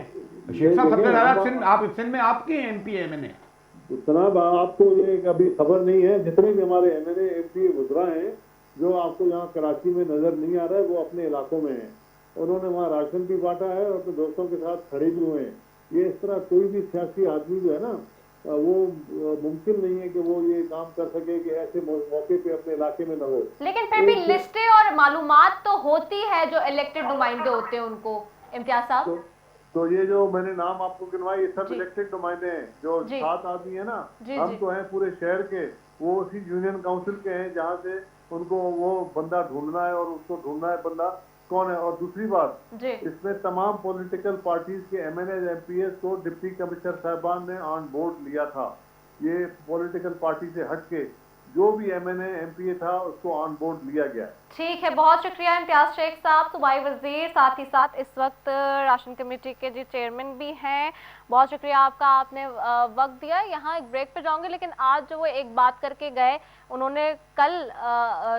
शेख साहब, सबसे ज्यादा सिंध में आपके एमपी एमएनए। जनाब आपको ये कभी खबर नहीं है, जितने भी हमारे एमएनए एमपी गुजरा हैं, जो आपको यहाँ कराची में नजर नहीं आ रहा है, वो अपने इलाकों में है। उन्होंने वहाँ राशन भी बांटा है और अपने दोस्तों के साथ खड़े भी हुए हैं। ये इस तरह कोई भी सियासी आदमी जो है ना, वो मुमकिन नहीं है कि वो ये काम कर सके कि ऐसे मौके पे अपने इलाके में न हो। लेकिन फिर भी लिस्टें और मालूमात तो होती है जो इलेक्टेड नुमाइंदे होते हैं उनको, इम्तियाज साहब। तो ये जो मैंने नाम आपको गिनवाए ये सब जी। इलेक्टेड नुमाइंदे हैं, जो जी। 7 आदमी है ना, जी, हम जी। तो हैं पूरे शहर के, वो उसी यूनियन काउंसिल के हैं जहाँ से उनको वो बंदा ढूंढना है और उसको ढूंढना है बंदा कौन है। और दूसरी बात, जी। इसमें तमाम पॉलिटिकल पार्टीज के एमएनए एमपीएस को डिप्टी कमिश्नर साहबान ने ऑन बोर्ड लिया था। ये पॉलिटिकल पार्टी से हट के जो भी एमएनए एमपीए था उसको ऑन बोर्ड लिया गया है। ठीक है, बहुत शुक्रिया इम्तियाज शेख साहब, सूबाई वजीर, साथ ही साथ इस वक्त राशन कमेटी के जी चेयरमैन भी हैं। बहुत शुक्रिया आपका, आपने वक्त दिया। यहाँ एक ब्रेक पे जाऊंगे, लेकिन आज जो वो एक बात करके गए, उन्होंने कल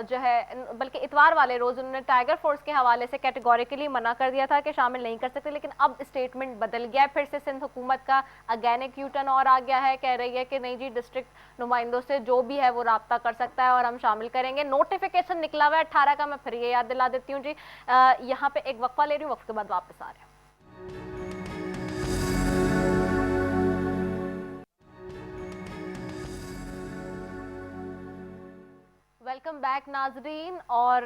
जो है, बल्कि इतवार वाले रोज उन्होंने टाइगर फोर्स के हवाले से कैटेगोरिकली मना कर दिया था कि शामिल नहीं कर सकते, लेकिन अब स्टेटमेंट बदल गया है। फिर से सिंध हुकूमत का अगेन एक यूटर्न और आ गया है, कह रही है कि नहीं जी, डिस्ट्रिक्ट नुमाइंदों से जो भी है वो राब्ता कर सकता है और हम शामिल करेंगे। नोटिफिकेशन निकला हुआ है 18 का, मैं फिर ये याद दिला देती हूँ जी। यहाँ पे एक वक्फा ले रही हूँ, वक्त के बाद वापस आ रहे हैं। वेलकम बैक नाजरीन। और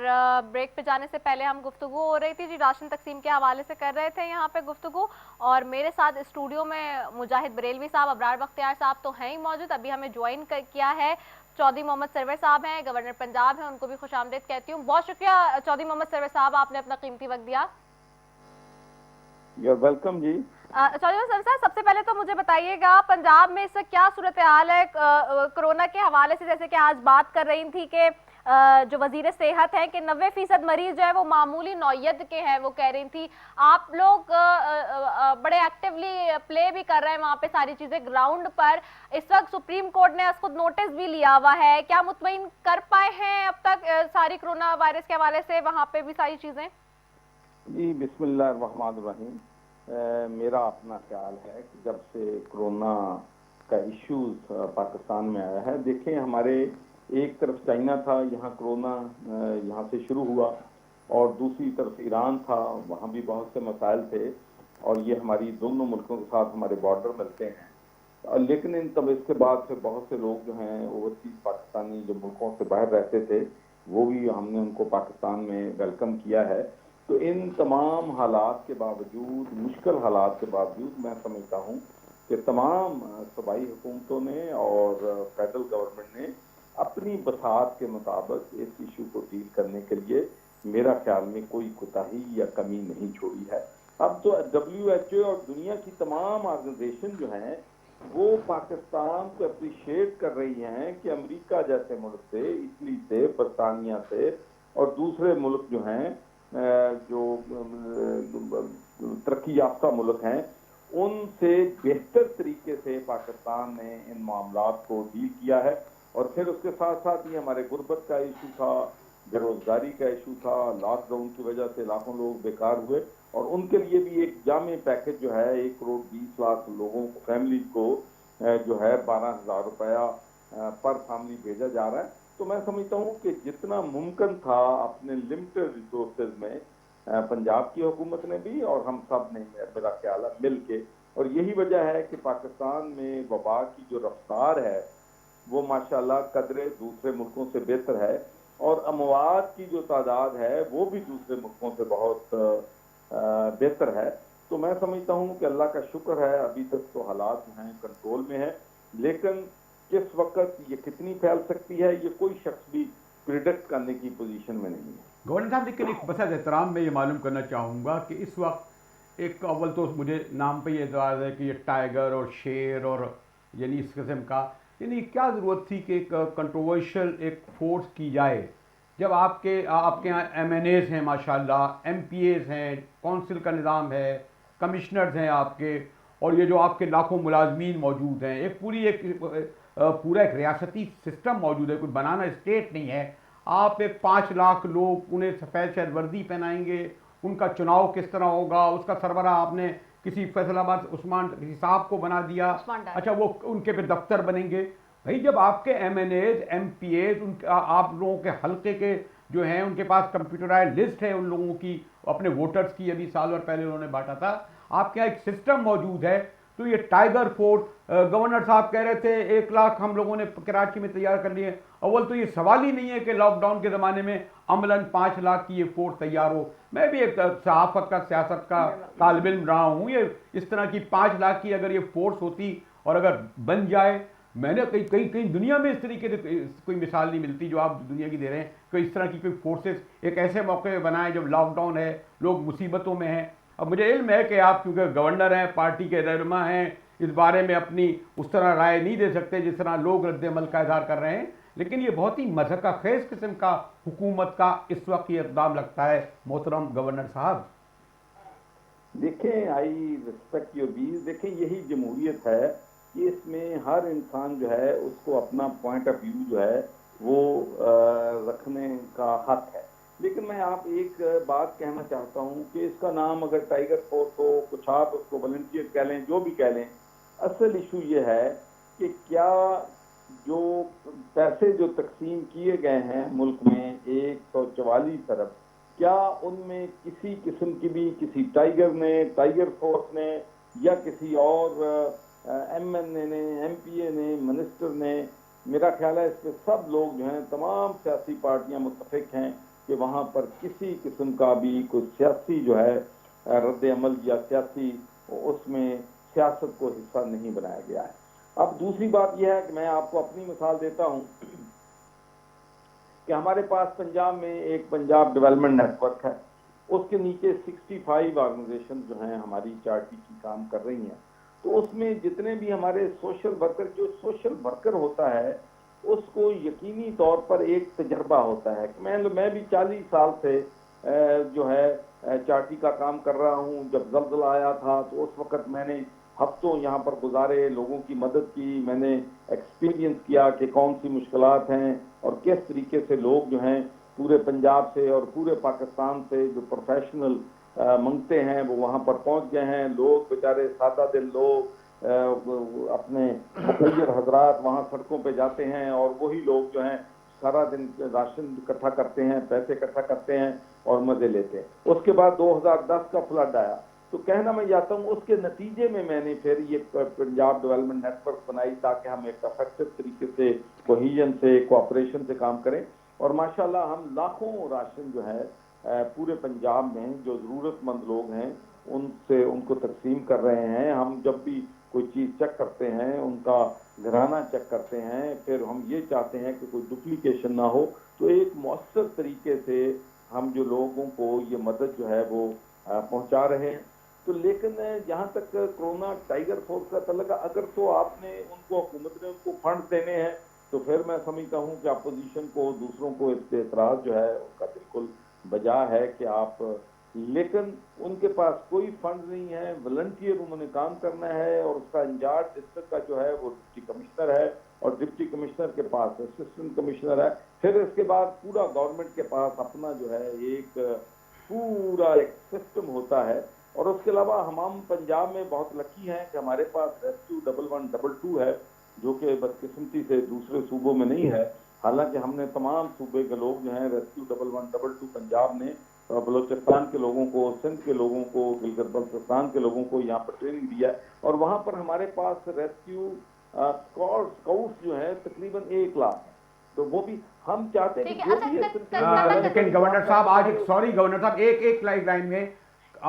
ब्रेक पे जाने से पहले हम गुफ्तगू हो रही थी जी, राशन तकसीम के हवाले से कर रहे थे यहाँ पे गुफ्तगू। और मेरे साथ स्टूडियो में मुजाहिद बरेलवी साहब, अबरार बख्तियार साहब तो हैं ही मौजूद, अभी हमें ज्वाइन किया है चौधरी मोहम्मद सरवर साहब हैं, गवर्नर पंजाब हैं, उनको भी खुशामदीद कहती हूँ। बहुत शुक्रिया चौधरी मोहम्मद सरवर साहब, आपने अपना कीमती वक्त दिया। यू आर वेलकम जी। चौधरी मोहम्मद साहब, सबसे पहले तो मुझे बताइएगा पंजाब में इस वक्त क्या सूरत हाल है कोरोना के हवाले से। जैसे कि आज बात कर रही थी कि जो वजीर सेहत है कि 90% मरीज जो है वो मामूली नौयत के हैं, वो कह रही थी। आप लोग बड़े एक्टिवली प्ले भी कर रहे हैं वहाँ पे सारी चीजें ग्राउंड पर। इस वक्त सुप्रीम कोर्ट ने खुद नोटिस भी लिया हुआ है, क्या मुतमईन कर पाए हैं अब तक सारी कोरोना वायरस के हवाले से वहाँ पे भी सारी चीजें? जी बिस्मिल्लाहिर्रहमानिर्रहीम। मेरा अपना ख्याल है कि जब से कोरोना का इश्यूज पाकिस्तान में आया है, देखें हमारे एक तरफ चाइना था, यहाँ कोरोना यहाँ से शुरू हुआ, और दूसरी तरफ ईरान था, वहाँ भी बहुत से मसाइल थे, और ये हमारी दोनों मुल्कों के साथ हमारे बॉर्डर मिलते हैं। लेकिन इन तब इसके बाद से बहुत से लोग जो हैं ओवरसीज पाकिस्तानी जो मुल्कों से बाहर रहते थे, वो भी हमने उनको पाकिस्तान में वेलकम किया है। तो इन तमाम हालात के बावजूद, मुश्किल हालात के बावजूद, मैं समझता हूँ कि तमाम सूबाई हुकूमतों ने और फेडरल गवर्नमेंट ने अपनी बसात के मुताबिक इस इशू को डील करने के लिए मेरा ख्याल में कोई कोताही या कमी नहीं छोड़ी है। अब तो WHO और दुनिया की तमाम ऑर्गेनाइजेशन जो हैं वो पाकिस्तान को अप्रिशिएट कर रही हैं कि अमेरिका जैसे मुल्क से, इटली से, बरतानिया से और दूसरे मुल्क जो हैं जो तरक्की याफ्ता मुल्क हैं, उनसे बेहतर तरीके से पाकिस्तान ने इन मामलात को डील किया है। और फिर उसके साथ साथ ही हमारे गुर्बत का इशू था, बेरोजगारी का इशू था, लॉकडाउन की वजह से लाखों लोग बेकार हुए, और उनके लिए भी एक जामे पैकेज जो है 1 करोड़ 20 लाख लोगों को, फैमिली को जो है 12,000 रुपया पर फैमिली भेजा जा रहा है। तो मैं समझता हूँ कि जितना मुमकिन था अपने लिमिटेड रिसोर्सेज में पंजाब की हुकूमत ने भी और हम सब ने, मेरा ख्याल है, मिल के, और यही वजह है कि पाकिस्तान में वबा की जो रफ्तार है वो माशाल्लाह कदरे दूसरे मुल्कों से बेहतर है, और अमवात की जो तादाद है वो भी दूसरे मुल्कों से बहुत बेहतर है। तो मैं समझता हूँ कि अल्लाह का शुक्र है, अभी तक तो हालात जो हैं कंट्रोल में है, लेकिन किस वक्त ये कितनी फैल सकती है ये कोई शख्स भी प्रिडिक्ट करने की पोजीशन में नहीं है। गवर्नर साहब, लेकिन एक बसद एहतराम में ये मालूम करना चाहूँगा कि इस वक्त एक अव्वल तो मुझे नाम पे ये एतराज़ है कि ये टाइगर और शेर और यानी इस किस्म का, यानी क्या ज़रूरत थी कि एक कंट्रोवर्शियल एक फोर्स की जाए, जब आपके यहाँ MNAs हैं माशाल्लाह, MPAs हैं, कौंसिल का निज़ाम है, कमिश्नर्स हैं आपके, और ये जो आपके लाखों मुलाजमीन मौजूद हैं, एक पूरा एक रियासती सिस्टम मौजूद है, कोई बनाना स्टेट नहीं है। आप एक 5 लाख लोग, उन्हें सफ़ेद शहर वर्दी पहनाएंगे, उनका चुनाव किस तरह होगा, उसका सरबराह आपने किसी फैसलाबाद उस्मान किसी साहब को बना दिया, अच्छा वो उनके पे दफ्तर बनेंगे। भाई जब आपके MNAs MPAs आप लोगों के हल्के के जो हैं उनके पास कंप्यूटराइज लिस्ट है उन लोगों की, अपने वोटर्स की, अभी साल भर पहले उन्होंने बांटा था, आपके यहाँ एक सिस्टम मौजूद है, तो ये टाइगर फोर्ट, गवर्नर साहब कह रहे थे 1 लाख हम लोगों ने कराची में तैयार कर लिए। अव्वल तो ये सवाल ही नहीं है कि लॉकडाउन के ज़माने में अमलन 5 लाख की ये फोर्ट तैयार हो। मैं भी एक सहाफ़त का, सियासत का तालिब इल्म रहा हूँ। ये इस तरह की 5 लाख की अगर ये फोर्स होती और अगर बन जाए, मैंने कई दुनिया में इस तरीके से कोई मिसाल नहीं मिलती जो आप दुनिया की दे रहे हैं कि इस तरह की कोई फोर्सेस एक ऐसे मौके पे बनाए जब लॉकडाउन है, लोग मुसीबतों में हैं। अब मुझे इल्म है कि आप क्योंकि गवर्नर हैं, पार्टी के रहनुमा हैं, इस बारे में अपनी उस तरह राय नहीं दे सकते जिस तरह लोग रद्द-ए-अमल का इज़हार कर रहे हैं, लेकिन ये बहुत ही मज़हका खेज किस्म का हुकूमत का इस वक्त ये इक़दाम लगता है मोहतरम गवर्नर साहब। देखें, आई रिस्पेक्ट योर व्यूज। देखें, यही जमहूरियत है कि इसमें हर इंसान जो है उसको अपना पॉइंट ऑफ व्यू जो है वो रखने का हक है। लेकिन मैं आप एक बात कहना चाहता हूँ कि इसका नाम अगर टाइगर फोर्स हो, कुछ आप उसको वॉलंटियर कह लें, जो भी कह लें, असल इशू ये है कि क्या जो पैसे जो तकसीम किए गए हैं मुल्क में 144 अरब, क्या उनमें किसी किस्म की भी किसी टाइगर ने, टाइगर फोर्स ने या किसी और MNA ने, MPA ने, मिनिस्टर ने, मेरा ख्याल है इस पे सब लोग जो हैं, तमाम सियासी पार्टियां मुत्तफिक हैं कि वहाँ पर किसी किस्म का भी कोई सियासी जो है रद्द-ए-अमल या सियासी उसमें सियासत को हिस्सा नहीं बनाया गया है। अब दूसरी बात यह है कि मैं आपको अपनी मिसाल देता हूँ कि हमारे पास पंजाब में एक पंजाब डेवलपमेंट नेटवर्क है, उसके नीचे 65 ऑर्गेनाइजेशन जो हैं हमारी चैरिटी की काम कर रही हैं। तो उसमें जितने भी हमारे सोशल वर्कर, जो सोशल वर्कर होता है उसको यकीनी तौर पर एक तजर्बा होता है कि मैं भी 40 साल से जो है चैरिटी का काम कर रहा हूँ। जब ज़ल्ज़ला आया था तो उस वक्त मैंने हफ्तों यहाँ पर गुजारे, लोगों की मदद की, मैंने एक्सपीरियंस किया कि कौन सी मुश्किलात हैं और किस तरीके से लोग जो हैं पूरे पंजाब से और पूरे पाकिस्तान से जो प्रोफेशनल मंगते हैं वो वहाँ पर पहुँच गए हैं। लोग बेचारे सादा दिल लोग, अपने मुखैर हजरात वहाँ सड़कों पे जाते हैं और वही लोग जो हैं सारा दिन राशन इकट्ठा करते हैं, पैसे इकट्ठा करते हैं और मजे लेते हैं। उसके बाद 2010 का फ्लड आया, तो कहना मैं चाहता हूँ उसके नतीजे में मैंने फिर ये पंजाब डेवलपमेंट नेटवर्क बनाई ताकि हम एक इफेक्टिव तरीके से, कोहिजन से, कोऑपरेशन से काम करें। और माशाल्लाह हम लाखों राशन जो है पूरे पंजाब में जो ज़रूरतमंद लोग हैं उनसे उनको तकसीम कर रहे हैं। हम जब भी कोई चीज़ चेक करते हैं, उनका घराना चेक करते हैं, फिर हम ये चाहते हैं कि कोई डुप्लीकेशन ना हो, तो एक मौसर तरीके से हम जो लोगों को ये मदद जो है वो पहुंचा रहे हैं। तो लेकिन जहाँ तक कोरोना टाइगर फोर्स का तल्लुक, अगर तो आपने उनको, हुकूमत ने उनको फंड देने हैं, तो फिर मैं समझता हूँ कि अपोजिशन को, दूसरों को इस पर एतराज़ जो है उनका बिल्कुल बजा है कि आप, लेकिन उनके पास कोई फंड नहीं है, वॉलंटियर उन्होंने काम करना है और उसका इंचार्ज डिस्ट्रिक्ट का जो है वो डिप्टी कमिश्नर है और डिप्टी कमिश्नर के पास असिस्टेंट कमिश्नर है। फिर इसके बाद पूरा गवर्नमेंट के पास अपना जो है एक पूरा एक सिस्टम होता है। और उसके अलावा हम पंजाब में बहुत लकी हैं कि हमारे पास रेस्क्यू 1122 है, जो कि बदकिस्मती से दूसरे सूबों में नहीं है। हालांकि हमने तमाम सूबे के लोग जो हैं रेस्क्यू 1122 पंजाब ने बलोचिस्तान के लोगों को, सिंध के लोगों को, गिलगित बल्तिस्तान के लोगों को यहाँ पर ट्रेनिंग दिया है। और वहाँ पर हमारे पास रेस्क्यू स्काउट्स जो है तकरीबन 1 लाख है। तो वो भी हम चाहते हैं कि जो भी लेकिन गवर्नर साहब आज एक, सॉरी गवर्नर साहब, एक लाइन में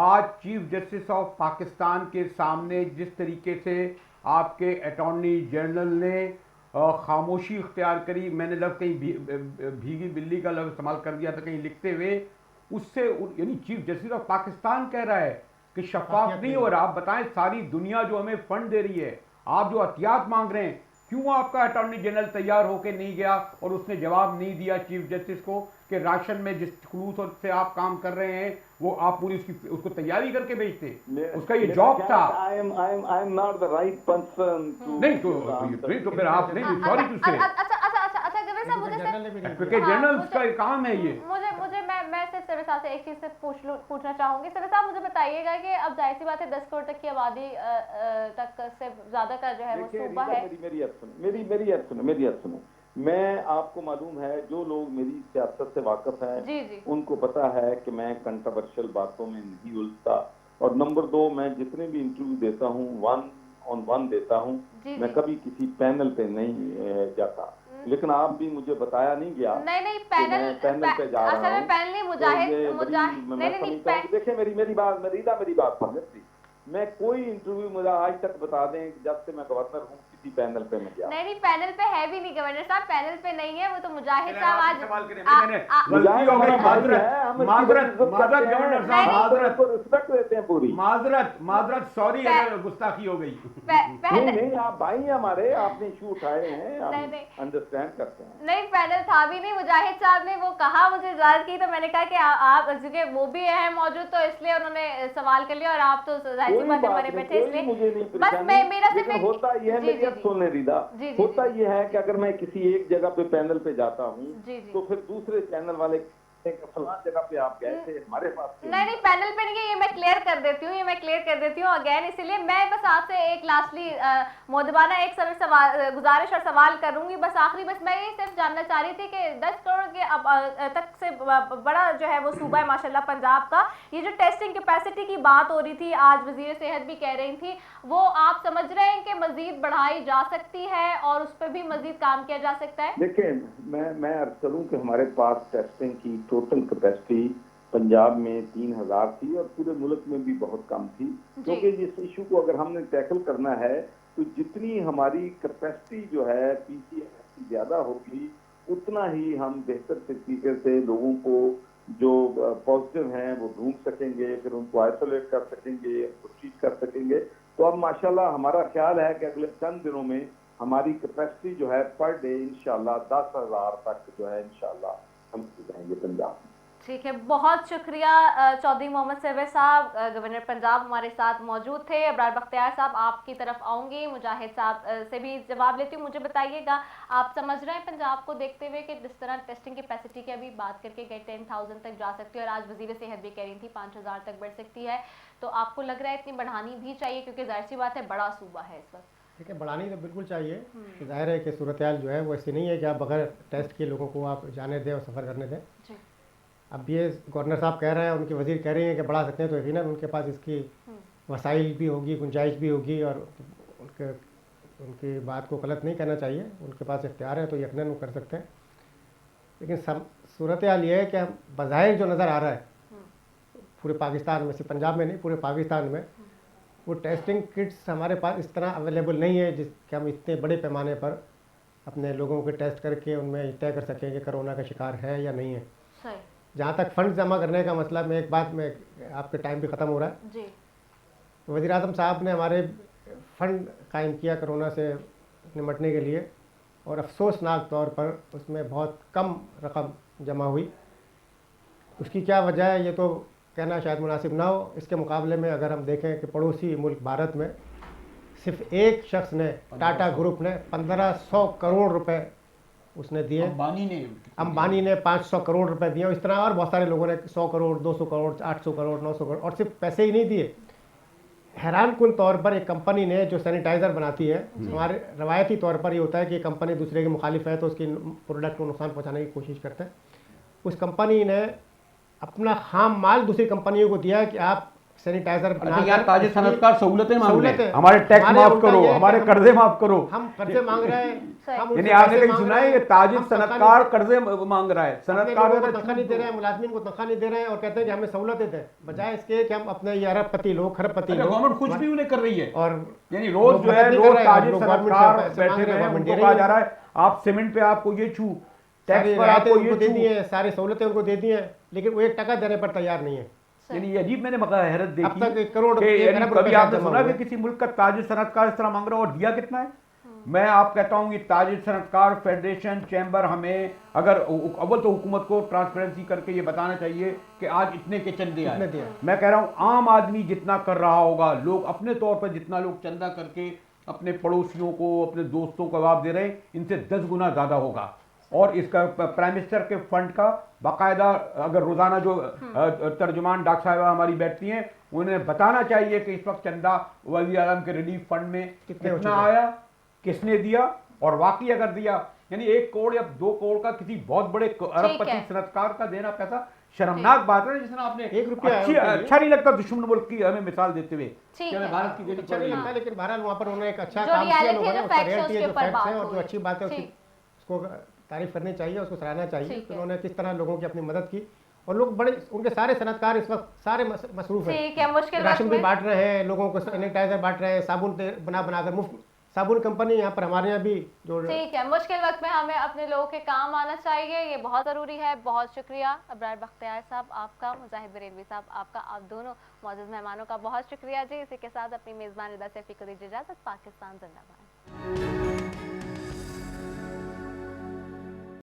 आज चीफ जस्टिस ऑफ पाकिस्तान के सामने जिस तरीके से आपके अटॉर्नी जनरल ने खामोशी इख्तियार करी, मैंने लफ्ज़ कहीं भीगी बिल्ली का लफ्ज़ इस्तेमाल कर दिया था कहीं लिखते हुए, उससे यानी चीफ जस्टिस ऑफ पाकिस्तान कह रहा है कि शफाफ नहीं हो रहा। आप बताएं, सारी दुनिया जो हमें फंड दे रही है, आप जो एहतियात मांग रहे हैं, क्यों आपका अटॉर्नी जनरल तैयार होकर नहीं गया और उसने जवाब नहीं दिया चीफ जस्टिस को कि राशन में जिस खुलूस से आप काम कर रहे हैं वो आप पूरी उसको तैयारी करके भेजते, उसका ये जॉब था। I am not the right person to, नहीं तो फिर आप नहीं, सॉरी टू से, अच्छा गवर्नर साहब, मुझे जनरल का काम है ये। मुझे मैं सिर्फ सर साहब से एक चीज से पूछना चाहूंगी। सर साहब मुझे बताइएगा कि अब जाहिर सी बात है 10 करोड़ तक की आबादी तक से ज्यादा का जो है वो सूबा है। मेरी अर्थ सुनो, मैं आपको मालूम है, जो लोग मेरी सियासत से वाकिफ हैं उनको पता है कि मैं कंट्रोवर्शियल बातों में नहीं उलझता। और नंबर 2, मैं जितने भी इंटरव्यू देता हूँ, 1 ऑन वन देता हूँ, जी, मैं जी। कभी किसी पैनल पे नहीं जाता। लेकिन आप भी मुझे बताया नहीं गया नहीं कि पैनल मैं पैनल पे जा असल रहा में हूँ। पैनल नहीं, तो मुजाहिद ये बड़ी मुजाहिद मैं नहीं नहीं समझता हूँ कि देखिए मेरी बात मेरी बात समझ ली। मैं कोई इंटरव्यू मुझे आज तक बता दें कि जब से मैं गवर्नर हूँ किसी पैनल पे मैं गया। नहीं पैनल पे है भी नहीं गवर्नर साहब, पैनल पे नहीं है वो तो मुजाहिद साहब आज गलती हो गई, माजरत गवर्नर साहब, को रिस्पेक्ट देते हैं पूरी। माजरत सॉरी अगर गुस्ताखी हो गई। नहीं आप भाई हैं हमारे, आपने इशू उठाए हैं, हम नहीं। अंडरस्टैंड करते हैं। नहीं पैनल था भी नहीं, मुजाहिद साहब ने वो कहा, मुझे इजाजत की तो मैंने कहा कि आप क्योंकि वो भी है मौजूद तो इसलिए उन्होंने सवाल कर लिया और आप तो जाहिर सी बात है बड़े बैठे इसलिए मुझे नहीं बस मैं मेरा सिर्फ लेकिन होता यह है, मेरी अब सुन ले रीदा, होता यह है कि अगर मैं किसी एक जगह पे पैनल पे जाता हूँ तो फिर दूसरे चैनल वाले फलां जगह पे आप गए थे हमारे पास। नहीं पैनल पे नहीं है, ये मैं क्लियर कर देती हूँ अगेन। इसीलिए मैं बस आपसे एक लास्टली मोदबाना एक सवाल गुजारिश और सवाल करूंगी बस आखिरी। बस मैं ये सिर्फ जानना चाह रही थी कि 10 करोड़ के अब तक से बड़ा जो है वो सूबा है माशाल्लाह पंजाब का, ये जो टेस्टिंग कैपेसिटी की बात हो रही थी आज वजीर सेहत भी कह रही थी, वो आप समझ रहे हैं कि मजीद बढ़ाई जा सकती है और उस पर भी मजीद काम किया जा सकता है? देखिए मैं अर्ज करूं कि हमारे पास टेस्टिंग की टोटल कैपेसिटी पंजाब में 3000 थी और पूरे मुल्क में भी बहुत कम थी, क्योंकि इस इशू को अगर हमने टैकल करना है तो जितनी हमारी कैपेसिटी जो है पीसीआर की ज्यादा होगी उतना ही हम बेहतर तरीके से लोगों को जो पॉजिटिव हैं वो ढूंढ सकेंगे, फिर उनको आइसोलेट कर सकेंगे, उनको ट्रीट कर सकेंगे। तो अब माशाल्लाह हमारा ख्याल है कि अगले चंद दिनों में हमारी कैपेसिटी जो है पर डे इंशाल्लाह 10,000 तक जो है इंशाल्लाह हम जाएंगे पंजाब में। ठीक है, बहुत शुक्रिया चौधरी मोहम्मद सर्वर साहब, गवर्नर पंजाब हमारे साथ मौजूद थे। अब्रार बख्तियार साहब आपकी तरफ आऊंगी, मुजाहिद साहब से भी जवाब लेती हूँ। मुझे बताइएगा आप समझ रहे हैं पंजाब को देखते हुए कि जिस तरह टेस्टिंग कैपेसिटी की अभी बात करके गए 10,000 तक जा सकती है और आज वजीर सेहत भी कह रही थी 5,000 तक बढ़ सकती है, तो आपको लग रहा है इतनी बढ़ानी भी चाहिए क्योंकि जाहिर सी बात है बड़ा सूबा है इस वक्त? ठीक है, बढ़ानी तो बिल्कुल चाहिए। जाहिर है कि सूरत हाल जो है वो ऐसी नहीं है कि आप बगैर टेस्ट के लोगों को आप जाने दें और सफ़र करने दें। अब ये गवर्नर साहब कह रहे हैं, उनके वजीर कह रही हैं कि बढ़ा सकते हैं, तो यकीनन उनके पास इसकी वसाइल भी होगी, गुंजाइश भी होगी और उनकी बात को गलत नहीं करना चाहिए, उनके पास इख्तियार है तो यकीनन वो कर सकते हैं। लेकिन सूरत हाल ये है कि बज़ाहिर जो नज़र आ रहा है पूरे पाकिस्तान में, सिर्फ पंजाब में नहीं पूरे पाकिस्तान में, वो टेस्टिंग किट्स हमारे पास इस तरह अवेलेबल नहीं है जिसके हम इतने बड़े पैमाने पर अपने लोगों के टेस्ट करके उनमें तय कर सकें कि कोरोना का शिकार है या नहीं है। जहाँ तक फंड जमा करने का मसला, में एक बात में आपके टाइम भी ख़त्म हो रहा है जी। वज़ीर आज़म साहब ने हमारे फ़ंड कायम किया कोरोना से निमटने के लिए और अफसोसनाक तौर पर उसमें बहुत कम रकम जमा हुई। उसकी क्या वजह है ये तो कहना शायद मुनासिब ना हो। इसके मुकाबले में अगर हम देखें कि पड़ोसी मुल्क भारत में सिर्फ एक शख्स ने, टाटा ग्रुप ने 1500 करोड़ रुपए उसने दिए, अंबानी ने 500 करोड़ रुपए दिए, इस तरह और बहुत सारे लोगों ने 100 करोड़ 200 करोड़ 800 करोड़ 900 करोड़, और सिर्फ पैसे ही नहीं दिए। हैरान कुन तौर पर एक कंपनी ने जो सैनिटाइज़र बनाती है, हमारे रवायती तौर पर ये होता है कि कंपनी दूसरे के मुखालिफ है तो उसकी प्रोडक्ट को नुकसान पहुँचाने की कोशिश करते हैं। उस कंपनी ने अपना खाम माल दूसरी कंपनियों को दिया कि आप सैनिटाइजर बना यार ताजे सनतकार सहूलतें मांग रहे हैं, हमारे टैक्स माफ करो, हमारे कर्जे माफ करो। हम कर्जे मांग रहे हैं, यानी आपने कहीं सुना है ये ताजिर सनतकार कर्जे मांग रहा है, सनतकारों को तनख्वाह नहीं दे रहे हैं, मुलाजमीन को तनख्वाह नहीं दे रहे हैं और कहते हैं कि हमें सहूलतें दें, बजाय इसके कि हम अपने ये अरबपति लोग, खरबपति लोग, गवर्नमेंट कुछ भी उन्हें कर रही है। और यानी रोज जो है रोज ताजिर सनतकार बैठे हुए हैं, उनको कहा जा रहा है आप सीमेंट पे आपको ये छू, टैक्स पर आपको ये दे दी है, सारी सहूलतें उनको दे दी हैं, लेकिन वो 1 टका देने पर तैयार नहीं है। यानी अजीब मैंने हैरत देखी। अब तक 1 करोड़ कभी आपने सुना कि किसी मुल्क का ताजिर सनतकार इस तरह मांग रहा है और दिया कितना है? मैं आप कहता हूँ कि ताजिर सनतकार फेडरेशन चैम्बर हमें अगर अव्वल तो हुकूमत को ट्रांसपेरेंसी करके ये बताना चाहिए कि आज इतने के चंदे आए। मैं कह रहा हूँ आम आदमी जितना कर रहा होगा, लोग अपने तौर पर जितना लोग चंदा करके अपने पड़ोसियों को, अपने दोस्तों को जवाब दे रहे हैं, इनसे 10 गुना ज़्यादा होगा। और इसका प्राइम मिनिस्टर के फंड का बाकायदा अगर रोजाना जो तर्जुमान डॉक्टर साहिबा हमारी बैठती हैं, उन्हें बताना चाहिए कि इस वक्त चंदा वज़ीर आज़म के रिलीफ फंड में कितना आया, किसने दिया और वाकई अगर दिया, यानी 1 करोड़ या 2 करोड़ का किसी बहुत बड़े अरबपति सनतकार का देना पैसा शर्मनाक बात है जिसने आपने 1 रुपया है अच्छी उनके लिए। अच्छा नहीं लगता दुश्मन मुल्क की हमें मिसाल देते हुए ठीक कि हमें है। भारत की देनी अच्छा पड़ नहीं रही लगता, है। लेकिन बहरहाल वहाँ पर उन्होंने एक अच्छा जो काम किया reality लोगों है, ने, जो उसका facts है, reality है, उसके जो ऊपर facts बात है और हो जो रही अच्छी बात है उसकी ठीक। उसको तारीफ करनी चाहिए, उसको सराहना चाहिए ठीक कि है। उन्होंने किस तरह लोगों की अपनी मदद की। और लोग बड़े, उनके सारे सनतकार इस वक्त सारे मसरूफ हैं, ठीक है, मुश्किल राशन वक्त भी में बांट रहे हैं, लोगों को सैनिटाइजर बांट रहे हैं, साबुन बना बनाकर मुफ्त साबुन कंपनी यहाँ पर हमारे यहाँ भी जो ठीक है, मुश्किल वक्त में हमें अपने लोगों के काम आना चाहिए, ये बहुत ज़रूरी है। बहुत शुक्रिया अबरार बख्तियार साहब आपका, मुजाहिद बरेलवी साहब आपका, आप दोनों मौजूद मेहमानों का बहुत शुक्रिया जी। इसी के साथ अपनी मेज़बान रिदा सैफी को दीजिए इजाज़त। पाकिस्तान जिंदाबाद।